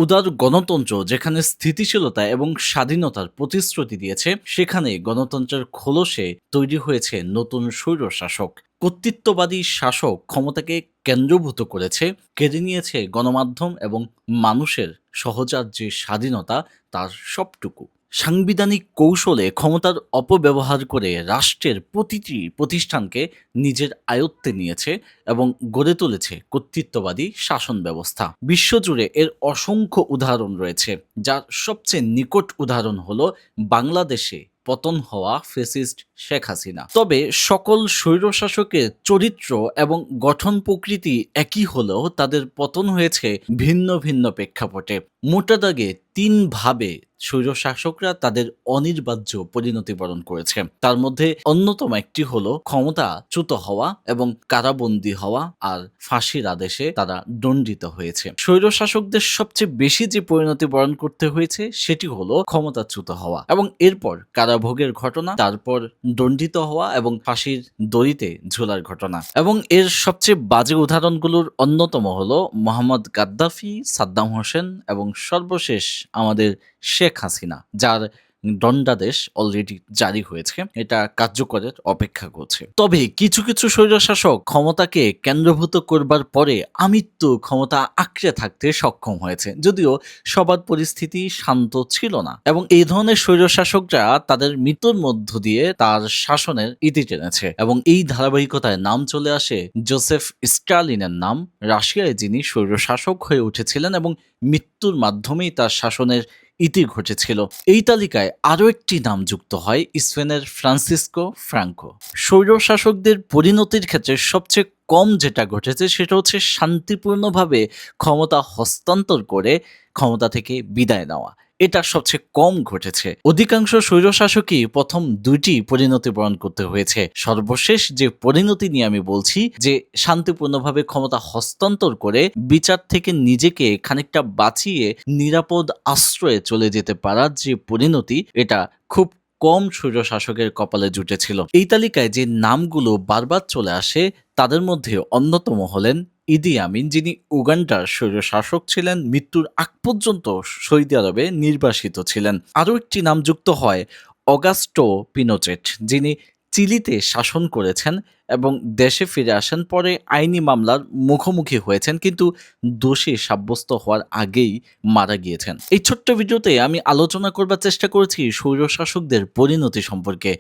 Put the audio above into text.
উদার গণতন্ত্র যেখানে স্থিতিশীলতা এবং স্বাধীনতার প্রতিশ্রুতি দিয়েছে, সেখানে গণতন্ত্রের খোলসে তৈরি হয়েছে নতুন স্বৈরশাসক। কর্তৃত্ববাদী শাসক ক্ষমতাকে কেন্দ্রভূত করেছে, কেড়ে নিয়েছে গণমাধ্যম এবং মানুষের সহজাত যে স্বাধীনতা তার সবটুকু। সাংবিধানিক কৌশলে ক্ষমতার অপব্যবহার করে রাষ্ট্রের প্রতিটি প্রতিষ্ঠানকে নিজের আয়ত্তে নিয়েছে এবং গড়ে তুলেছে কর্তৃত্ববাদী শাসন ব্যবস্থা। বিশ্বজুড়ে এর অসংখ্য উদাহরণ রয়েছে, যার সবচেয়ে নিকট উদাহরণ হলো বাংলাদেশে পতন হওয়া ফ্যাসিস্ট শেখ হাসিনা। তবে সকল স্বৈরশাসকের চরিত্র এবং গঠন প্রকৃতি একই হলেও তাদের পতন হয়েছে ভিন্ন ভিন্ন প্রেক্ষাপটে। মোটা দাগে তিনভাবে স্বৈরশাসকরা তাদের অনির্বাহ্য পরিণতি বরণ করেছে। তার মধ্যে অন্যতম একটি হলো ক্ষমতাচ্যুত হওয়া এবং কারাবন্দী হওয়া, আর ফাঁসির আদেশে তারা দণ্ডিত হয়েছে। স্বৈরশাসকদের সবচেয়ে বেশি যে পরিণতি বরণ করতে হয়েছে সেটি হলো ক্ষমতাচ্যুত হওয়া এবং এরপর কারাভোগের ঘটনা, তারপর দণ্ডিত হওয়া এবং ফাঁসির দড়িতে ঝোলার ঘটনা। এবং এর সবচেয়ে বাজে উদাহরণগুলোর অন্যতম হলো মোহাম্মদ গাদ্দাফি, সাদ্দাম হোসেন এবং সর্বশেষ আমাদের শেখ হাসিনা, যার দণ্ডাদেশ অলরেডি জারি হয়েছে, এটা কার্যকরের অপেক্ষা করছে। তবে কিছু কিছু স্বৈরশাসক ক্ষমতাকে কেন্দ্রভূত করবার পরে আমৃত্যু ক্ষমতা আঁকড়ে থাকতে সক্ষম হয়েছে, যদিও সবার পরিস্থিতি শান্ত ছিল না। এবং এই ধরনের স্বৈরশাসকরা তাদের মৃত্যুর মধ্য দিয়ে তার শাসনের ইতি টেনেছে এবং এই ধারাবাহিকতায় নাম চলে আসে জোসেফ স্টালিনের নাম, রাশিয়ায় যিনি স্বৈরশাসক হয়ে উঠেছিলেন এবং মৃত্যুর মাধ্যমেই তার শাসনের ইতি ঘটেছিল। এই তালিকায় আরও একটি নাম যুক্ত হয়, স্পেনের ফ্রান্সিসকো ফ্রাঙ্কো। স্বৈরশাসকদের পরিণতির ক্ষেত্রে সবচেয়ে কম যেটা ঘটেছে সেটা হচ্ছে শান্তিপূর্ণভাবে ক্ষমতা হস্তান্তর করে ক্ষমতা থেকে বিদায় নেওয়া। এটা সবচেয়ে কম ঘটেছে। অধিকাংশ স্বৈরশাসকই প্রথম দুইটি পরিণতি বরণ করতে হয়েছে। সর্বশেষ যে পরিণতি নিয়ে আমি বলছি, যে শান্তিপূর্ণভাবে ক্ষমতা হস্তান্তর করে বিচার থেকে নিজেকে খানিকটা বাঁচিয়ে নিরাপদ আশ্রয়ে চলে যেতে পারার যে পরিণতি, এটা খুব কম স্বৈরশাসকের কপালে জুটেছিল। এই তালিকায় যে নামগুলো বারবার চলে আসে তাদের মধ্যে অন্যতম হলেন ইদি আমিন, যিনি উগান্ডার স্বৈরশাসক ছিলেন, মৃত্যুর আগ পর্যন্ত সৌদি আরবে নির্বাসিত ছিলেন। আরও একটি নাম যুক্ত হয় অগাস্টো পিনোচেট, যিনি চিলিতে শাসন করেছেন এবং দেশে ফিরে আসেন, পরে আইনি মামলার মুখোমুখি হয়েছেন, কিন্তু দোষী সাব্যস্ত হওয়ার আগেই মারা গিয়েছেন। এই ছোট্ট ভিডিওতে আমি আলোচনা করবার চেষ্টা করেছি স্বৈরশাসকদের পরিণতি সম্পর্কে।